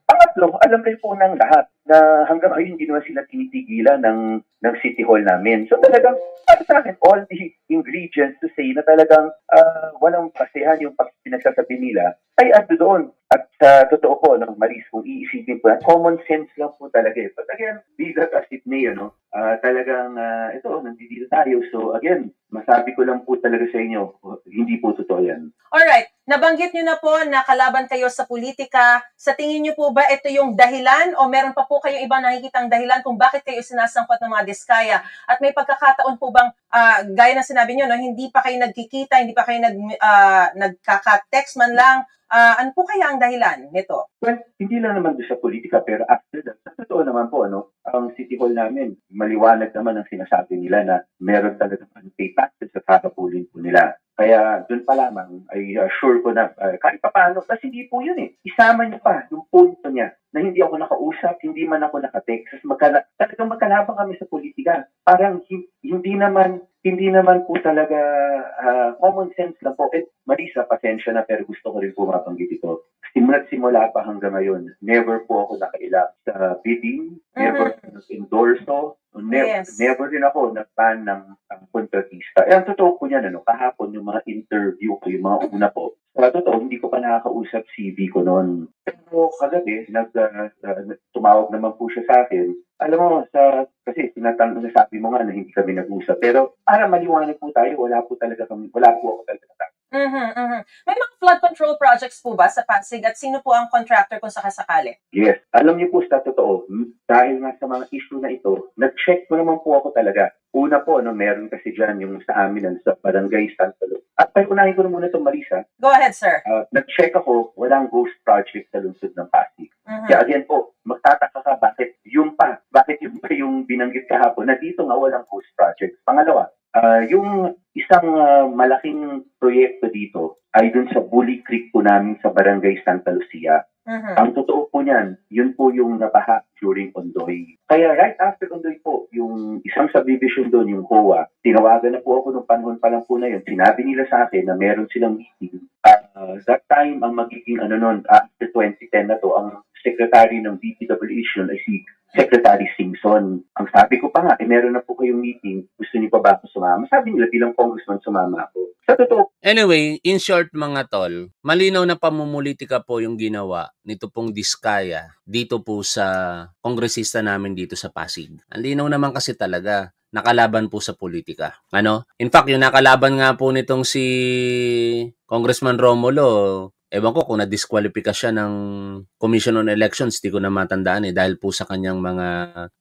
Pangatlo, alam rin po ng lahat na hanggang ngayon hindi naman sila tinitigilan ng City Hall namin. So talagang, para sa akin, all the ingredients to say na talagang walang pasehan yung pinagsasabi nila ay ando doon. At sa totoo po, Maris, kung iisipin po, common sense lang po talaga eh. But again, be that as it may, talagang ito, nandito tayo. So again, masabi ko lang po talaga sa inyo, hindi po totoo yan. Alright, nabanggit nyo na po na kalaban kayo sa politika. Sa tingin nyo po ba ito yung dahilan o meron pa po kayong ibang nakikitang dahilan kung bakit kayo sinasangkot ng mga Diskaya? At may pagkakataon po bang, gaya na sinabi nyo, no, hindi pa kayo nagkikita, hindi pa kayo nagkaka-text man lang, ano po kaya ang dahilan nito? Well, hindi lang naman doon sa politika, pero after that, sa totoo naman po, ang City Hall namin, maliwanag naman ang sinasabi nila na meron talagang unpaid taxes sa kakapulin po nila. Kaya doon pa lamang ay sure ko na kahit pa paano, kasi hindi po yun eh. Isama niyo pa yung punto niya na hindi ako nakausap, hindi man ako nakatext. Talagang magkalabang kami sa politika. Parang hindi naman po talaga common sense lang po. Marisa, pasensya na pero gusto ko rin po mabanggit ito. Simula pa hanggang ngayon, never po ako nakailang sa bidding, never endorso, never rin ako nag-ban ng kontratista. Ang totoo po niyan, kahapon yung mga interview ko, yung mga una po, totoo, hindi ko pa nakakausap si Vico noon. Pero kagabi, tumawag naman po siya sa akin. Alam mo, kasi nasabi mo nga na hindi kami nag-usap. Pero para maliwanag po tayo, wala po ako talaga natapos. May mga flood control projects po ba sa Pasig at sino po ang contractor kung sakasakali? Yes. Alam niyo po sa totoo, dahil nga sa mga issue na ito, nag-check ko naman po ako talaga. Una po, meron kasi dyan yung sa amin sa Barangay Santalo. At unahin ko na muna itong Marisa. Go ahead, sir. Nag-check ako, walang ghost project sa lungsod ng Pasig. Kaya again po, magtataka ka bakit yung pa yung binanggit kahapon na dito nga walang ghost project. Pangalawa, yung isang malaking proyekto dito ay dun sa Bully Creek po namin sa Barangay Santa Lucia. Ang totoo po niyan, yun po yung nabaha during Ondoy. Kaya right after Ondoy po, yung isang subdivision doon, yung HOA, tinawagan na po ako nung panahon pa lang po na yun. Sinabi nila sa akin na meron silang meeting. That time, ang magiging after 2010 na to, ang secretary ng DPWH ay si Secretary Simpson. Ang sabi ko pa nga, meron na po kayong meeting, gusto niyo pa ba ako sumama? Sabi nila, bilang congressman, sumama ako. Sa totoo. Anyway, in short mga tol, malinaw na pamumulitika po yung ginawa nito pong Diskaya dito po sa kongresista namin dito sa Pasig. Ang linaw naman kasi talaga, nakalaban po sa politika. In fact, yung nakalaban nga po nitong si Congressman Romulo, ewan ko kung na-disqualify siya ng Commission on Elections, di ko na matandaan dahil po sa kanyang mga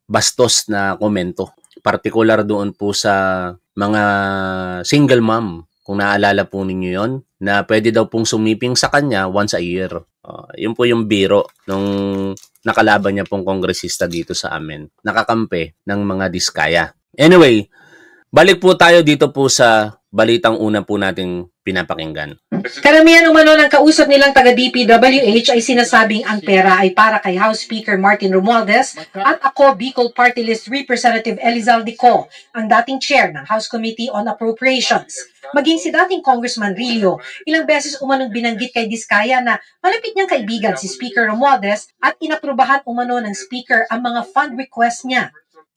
bastos na komento. Particular doon po sa mga single mom, kung naalala po ninyo yon, na pwede daw pong sumiping sa kanya once a year. Yun po yung biro nung nakalaban niya pong kongresista dito sa amin. Nakakampi ng mga diskaya. Anyway, balik po tayo dito po sa balitang una po nating pinapakinggan. Karamihan umano ng kausap nilang taga-DPWH ay sinasabing ang pera ay para kay House Speaker Martin Romualdez at ako, Bicol Party List Representative Elizalde Co, ang dating chair ng House Committee on Appropriations. Maging si dating Congressman Rillo, ilang beses umanong binanggit kay Diskaya na malapit niyang kaibigan si Speaker Romualdez at inaprubahan umano ng Speaker ang mga fund request niya.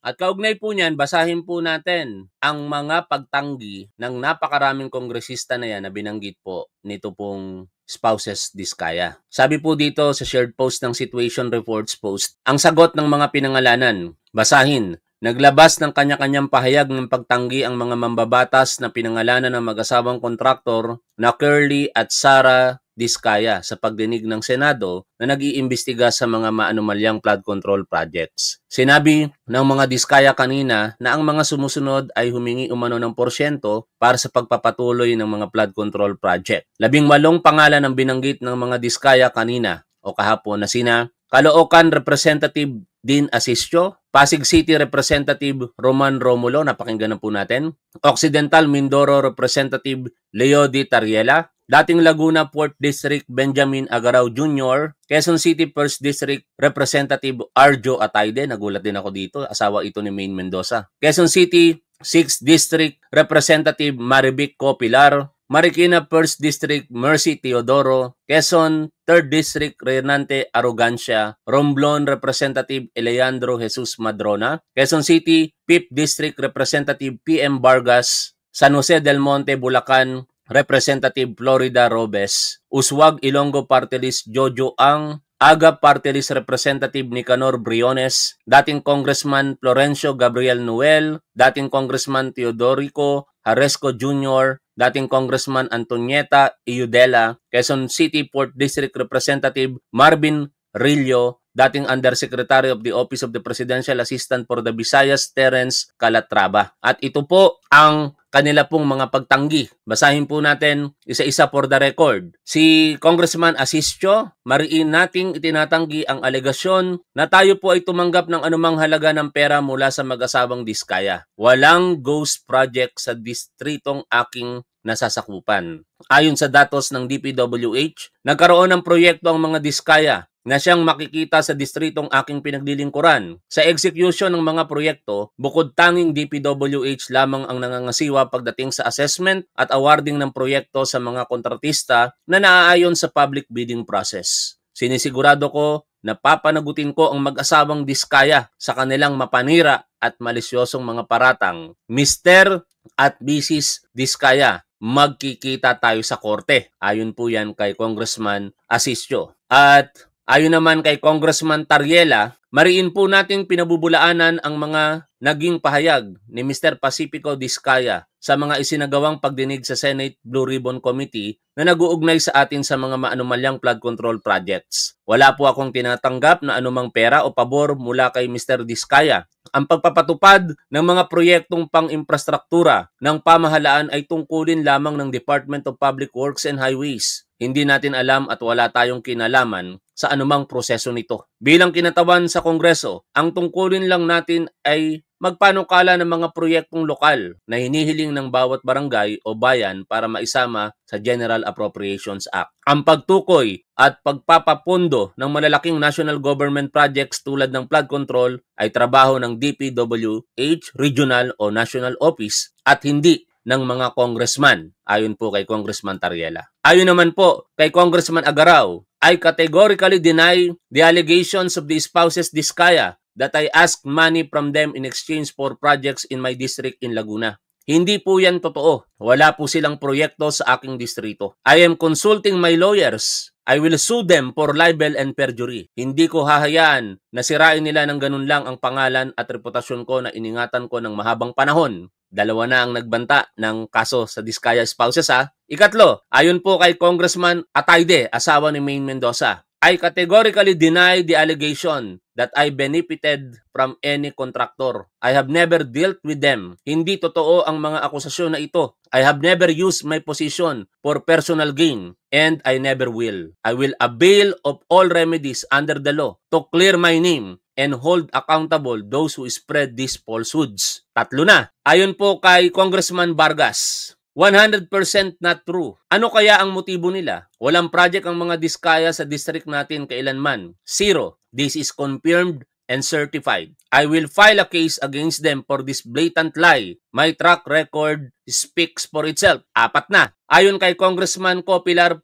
At kaugnay po niyan, basahin po natin ang mga pagtanggi ng napakaraming kongresista na yan na binanggit po nito pong spouses Diskaya. Sabi po dito sa shared post ng Situation Reports Post, ang sagot ng mga pinangalanan, basahin, naglabas ng kanya-kanyang pahayag ng pagtanggi ang mga mambabatas na pinangalanan ng mag-asawang kontraktor na Curly at Sara Diskaya sa pagdinig ng Senado na nag-iimbestiga sa mga maanumalyang flood control projects. Sinabi ng mga Diskaya kanina na ang mga sumusunod ay humingi umano ng porsyento para sa pagpapatuloy ng mga flood control project. 18 pangalan ang binanggit ng mga Diskaya kanina o kahapon na sina Caloocan Representative Dean Asistio, Pasig City Representative Roman Romulo, napakinggan na po natin, Occidental Mindoro Representative Leo D. Tariela, dating Laguna Port District Benjamin Agarao Jr., Quezon City 1st District Representative Arjo Atayde, nagulat din ako dito, asawa ito ni Maine Mendoza. Quezon City 6th District Representative Marivic Copilar, Marikina 1st District Mercy Teodoro, Quezon 3rd District Renante Arrogancia, Romblon Representative Eleandro Jesus Madrona, Quezon City 5th District Representative PM Vargas, San Jose del Monte, Bulacan, Representative Florida Robes, Uswag Ilonggo Party List Jojo Ang, Aga Party List Representative Nicanor Briones, dating Congressman Florencio Gabriel Noel, dating Congressman Teodorico Haresco Jr., dating Congressman Antonieta Iudela, Quezon City 4th District Representative Marvin Rillo, dating Undersecretary of the Office of the Presidential Assistant for the Visayas, Terence Calatrava. At ito po ang kanila pong mga pagtanggi. Basahin po natin isa-isa for the record. Si Congressman Asistio, mariin nating itinatanggi ang alegasyon na tayo po ay tumanggap ng anumang halaga ng pera mula sa mag-asawang Diskaya. Walang ghost project sa distritong aking nasasakupan. Ayon sa datos ng DPWH, nagkaroon ng proyekto ang mga Diskaya na siyang makikita sa distritong aking pinaglilingkuran. Sa execution ng mga proyekto, bukod tanging DPWH lamang ang nangangasiwa pagdating sa assessment at awarding ng proyekto sa mga kontratista na naaayon sa public bidding process. Sinisigurado ko na papanagutin ko ang mag-asawang Diskaya sa kanilang mapanira at malisyosong mga paratang. Mr. at Mrs. Diskaya, magkikita tayo sa korte. Ayon po yan kay Congressman Asistio. At ayon naman kay Congressman Tariela, mariin po nating pinabubulaanan ang mga naging pahayag ni Mr. Pacifico Diskaya sa mga isinagawang pagdinig sa Senate Blue Ribbon Committee na nag-uugnay sa atin sa mga maanumalyang flood control projects. Wala po akong tinatanggap na anumang pera o pabor mula kay Mr. Diskaya. Ang pagpapatupad ng mga proyektong pang-infrastruktura ng pamahalaan ay tungkulin lamang ng Department of Public Works and Highways. Hindi natin alam at wala tayong kinalaman sa anumang proseso nito. Bilang kinatawan sa Kongreso, ang tungkulin lang natin ay magpanukala ng mga proyektong lokal na hinihiling ng bawat barangay o bayan para maisama sa General Appropriations Act. Ang pagtukoy at pagpapapundo ng malalaking national government projects tulad ng flood control ay trabaho ng DPWH, Regional o National Office at hindi ng mga congressman, ayon po kay Congressman Tariela. Ayon naman po kay Congressman Agarao, I categorically deny the allegations of the spouses Diskaya that I asked money from them in exchange for projects in my district in Laguna. Hindi po yan totoo. Wala po silang proyekto sa aking distrito. I am consulting my lawyers. I will sue them for libel and perjury. Hindi ko hahayaan na sirain nila ng ganun lang ang pangalan at reputasyon ko na iningatan ko ng mahabang panahon. Dalawa na ang nagbanta ng kaso sa Diskaya spouses ha. Ikatlo, ayon po kay Congressman Atayde, asawa ni Maine Mendoza, I categorically deny the allegation that I benefited from any contractor. I have never dealt with them. Hindi totoo ang mga akusasyon na ito. I have never used my position for personal gain, and I never will. I will avail of all remedies under the law to clear my name and hold accountable those who spread these falsehoods. Tatlo na. Ayon po kay Congressman Vargas, 100% not true. Ano kaya ang motibo nila? Walang project ang mga Diskaya sa district natin kailanman. Zero. This is confirmed and certified. I will file a case against them for this blatant lie. My track record speaks for itself. 4 na. Ayon kay Congressman ko Pilar,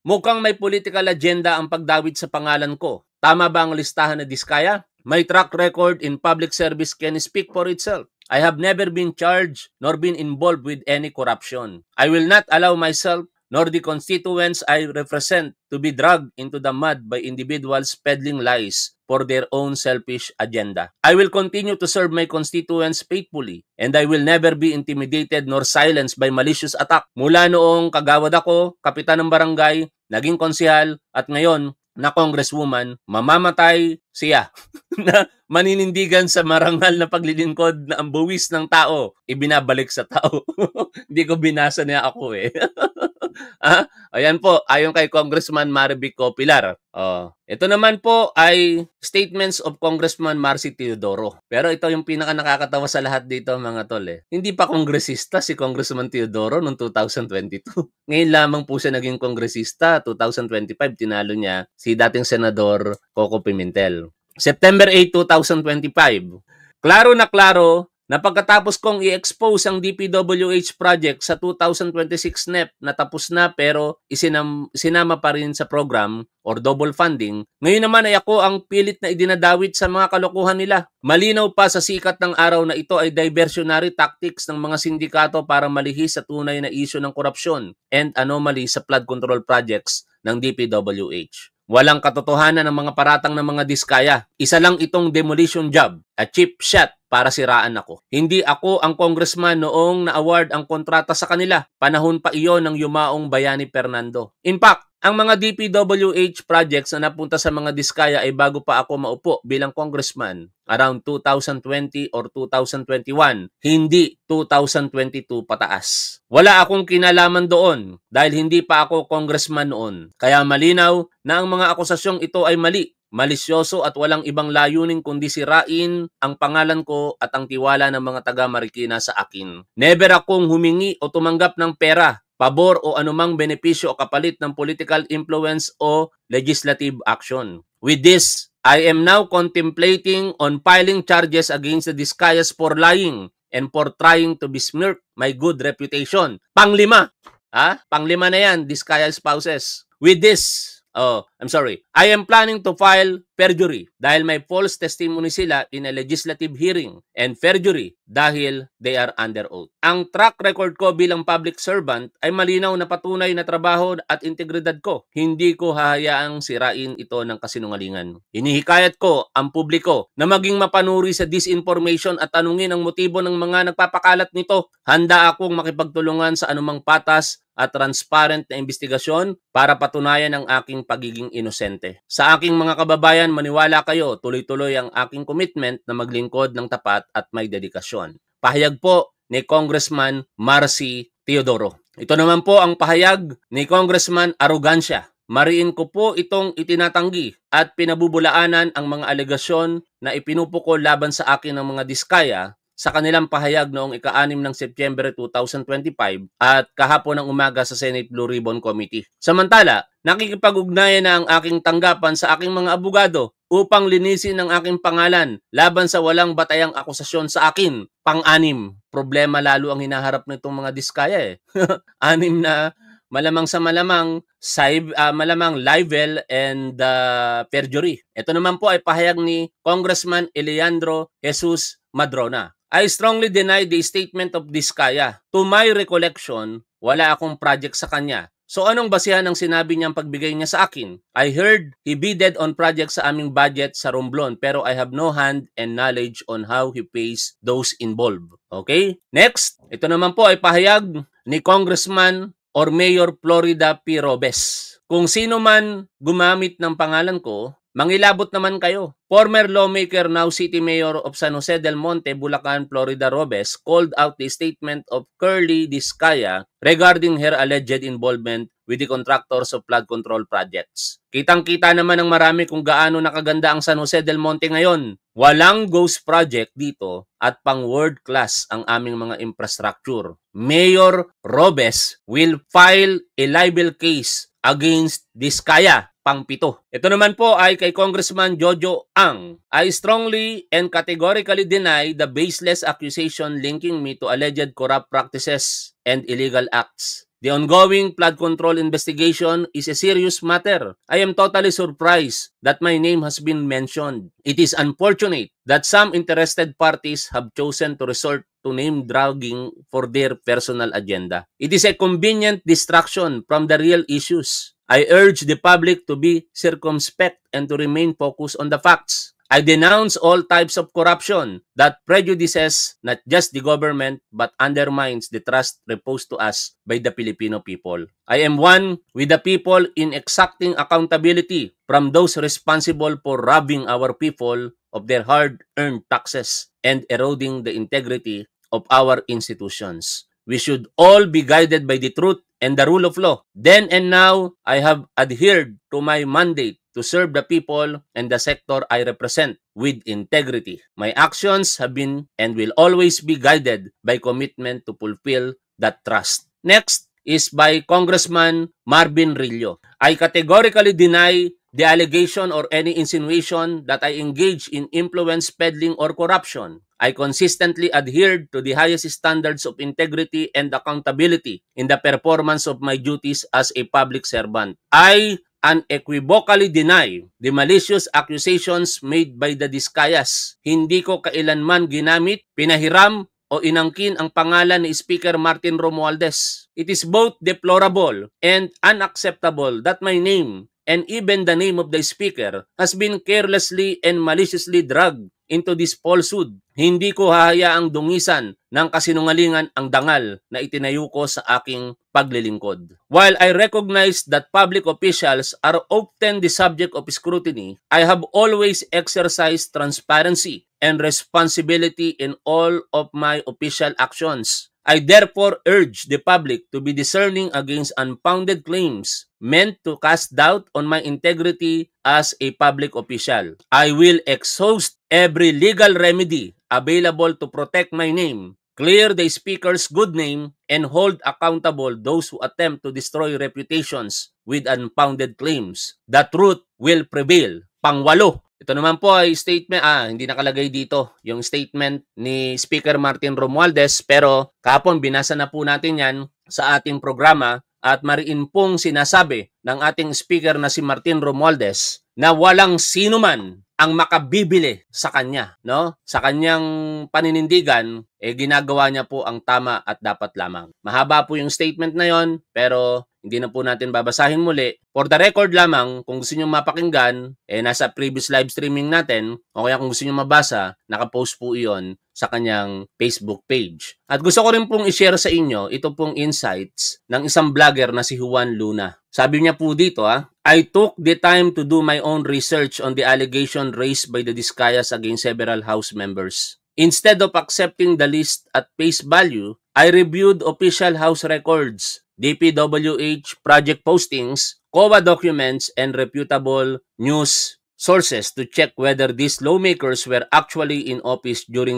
mukhang may political agenda ang pagdawit sa pangalan ko. Tama ba ang listahan na Diskaya? My track record in public service can speak for itself. I have never been charged nor been involved with any corruption. I will not allow myself nor the constituents I represent to be dragged into the mud by individuals peddling lies for their own selfish agenda. I will continue to serve my constituents faithfully, and I will never be intimidated nor silenced by malicious attack. Mula noong kagawad ako, kapitan ng barangay, naging konsehal, at ngayon na congresswoman, mamamatay siya na maninindigan sa marangal na paglilingkod na ang buwis ng tao ibinabalik sa tao. Hindi ko binasa niya ako eh. Ayan po, ayon kay Congressman Marivic Pilar. Ito naman po ay statements of Congressman Marcy Teodoro. Pero ito yung pinaka nakakatawa sa lahat dito mga tol eh. Hindi pa kongresista si Congressman Teodoro noong 2022. Ngayon lamang po siya naging kongresista. 2025 tinalo niya si dating Senador Coco Pimentel. September 8, 2025. Klaro na pagkatapos kong i-expose ang DPWH project sa 2026 NEP na tapos na pero sinama pa rin sa program or double funding, ngayon naman ay ako ang pilit na idinadawit sa mga kalokohan nila. Malinaw pa sa sikat ng araw na ito ay diversionary tactics ng mga sindikato para malihis sa tunay na isyu ng korupsyon and anomaly sa flood control projects ng DPWH. Walang katotohanan ng mga paratang ng mga Diskaya. Isa lang itong demolition job, a cheap shot para siraan ako. Hindi ako ang congressman noong na-award ang kontrata sa kanila. Panahon pa iyon ng yumaong Bayani Fernando. In fact, ang mga DPWH projects na napunta sa mga Diskaya ay bago pa ako maupo bilang congressman around 2020 or 2021, hindi 2022 pataas. Wala akong kinalaman doon dahil hindi pa ako congressman noon. Kaya malinaw na ang mga akusasyong ito ay mali, malisyoso at walang ibang layunin kundi sirain ang pangalan ko at ang tiwala ng mga taga Marikina sa akin. Never akong humingi o tumanggap ng pera, pabor o anumang benepisyo o kapalit ng political influence o legislative action. With this, I am now contemplating on filing charges against the Diskayas for lying and for trying to besmirch my good reputation. Panglima. Panglima na yan, Diskaya spouses. With this, I am planning to file perjury dahil may false testimony sila in a legislative hearing and perjury dahil they are under oath. Ang track record ko bilang public servant ay malinaw na patunay na trabaho at integridad ko. Hindi ko hahayaang sirain ito ng kasinungalingan. Hinihikayat ko ang publiko na maging mapanuri sa disinformation at tanungin ang motibo ng mga nagpapakalat nito. Handa akong makipagtulungan sa anumang patas at transparent na investigasyon para patunayan ang aking pagiging inosente. Sa aking mga kababayan, maniwala kayo, tuloy-tuloy ang aking commitment na maglingkod ng tapat at may dedikasyon. Pahayag po ni Congressman Marcy Teodoro. Ito naman po ang pahayag ni Congressman Arrogancia. Mariin ko po itong itinatanggi at pinabubulaanan ang mga alegasyon na ipinupukol laban sa akin ng mga Diskaya sa kanilang pahayag noong ika-6 ng September 2025 at kahapon ng umaga sa Senate Blue Ribbon Committee. Samantala, nakikipag-ugnayan na ang aking tanggapan sa aking mga abogado upang linisin ang aking pangalan laban sa walang batayang akusasyon sa akin. Pang-anim, problema lalo ang hinaharap nitong mga Diskaya eh. 6 na malamang sa malamang, malamang libel and perjury. Ito naman po ay pahayag ni Congressman Eleandro Jesus Madrona. I strongly deny the statement of Diskaya. To my recollection, wala akong project sa kanya. So anong basihan ng sinabi niyang pagbigay niya sa akin? I heard he bidded on projects sa aming budget sa Romblon pero I have no hand and knowledge on how he pays those involved. Okay? Next, ito naman po ay pahayag ni Congressman or Mayor Florida P. Robes. kung sino man gumamit ng pangalan ko, mangilabot naman kayo. Former lawmaker, now City Mayor of San Jose del Monte, Bulacan, Florida, Robes, called out the statement of Curly Discaya regarding her alleged involvement with the contractors of flood control projects. Kitang-kita naman ng marami kung gaano nakaganda ang San Jose del Monte ngayon. Walang ghost project dito at pang world class ang aming mga infrastructure. Mayor Robes will file a libel case against Discaya, pang-7. Ito naman po ay kay Congressman Jojo Ang. I strongly and categorically deny the baseless accusation linking me to alleged corrupt practices and illegal acts. The ongoing flood control investigation is a serious matter. I am totally surprised that my name has been mentioned. It is unfortunate that some interested parties have chosen to resort to name-dragging for their personal agenda. It is a convenient distraction from the real issues. I urge the public to be circumspect and to remain focused on the facts. I denounce all types of corruption that prejudices not just the government but undermines the trust reposed to us by the Filipino people. I am one with the people in exacting accountability from those responsible for robbing our people of their hard-earned taxes and eroding the integrity of our institutions. We should all be guided by the truth and the rule of law. Then and now, I have adhered to my mandate to serve the people and the sector I represent with integrity. My actions have been and will always be guided by commitment to fulfill that trust. Next is by Congressman Marvin Rillo. I categorically deny the allegation or any insinuation that I engage in influence peddling or corruption. I consistently adhered to the highest standards of integrity and accountability in the performance of my duties as a public servant. I unequivocally deny the malicious accusations made by the Discayas. Hindi ko kailanman ginamit, pinahiram, o inangkin ang pangalan ni Speaker Martin Romualdez. It is both deplorable and unacceptable that my name and even the name of the Speaker has been carelessly and maliciously dragged into this falsehood. Hindi ko hahayaang dungisan ng kasinungalingan ang dangal na itinayo ko sa aking paglilingkod. While I recognize that public officials are often the subject of scrutiny, I have always exercised transparency and responsibility in all of my official actions. I therefore urge the public to be discerning against unfounded claims meant to cast doubt on my integrity as a public official. I will exhaust every legal remedy available to protect my name, clear the Speaker's good name, and hold accountable those who attempt to destroy reputations with unfounded claims. The truth will prevail. Pang-8. Ito naman po ay statement, hindi nakalagay dito yung statement ni Speaker Martin Romualdez, pero kahapon binasa na po natin yan sa ating programa at mariin pong sinasabi ng ating speaker na si Martin Romualdez na walang sino man ang makabibili sa kanya, no? Sa kanyang paninindigan, ginagawa niya po ang tama at dapat lamang. Mahaba po yung statement na yon, pero hindi na po natin babasahin muli. For the record lamang, kung gusto nyo mapakinggan, nasa previous live streaming natin, o kaya kung gusto nyo mabasa, nakapost po iyon sa kanyang Facebook page. At gusto ko rin pong i-share sa inyo ito pong insights ng isang vlogger na si Juan Luna. Sabi niya po dito, I took the time to do my own research on the allegation raised by the Discayas against several House members. Instead of accepting the list at face value, I reviewed official House records, DPWH project postings, COA documents, and reputable news sources to check whether these lawmakers were actually in office during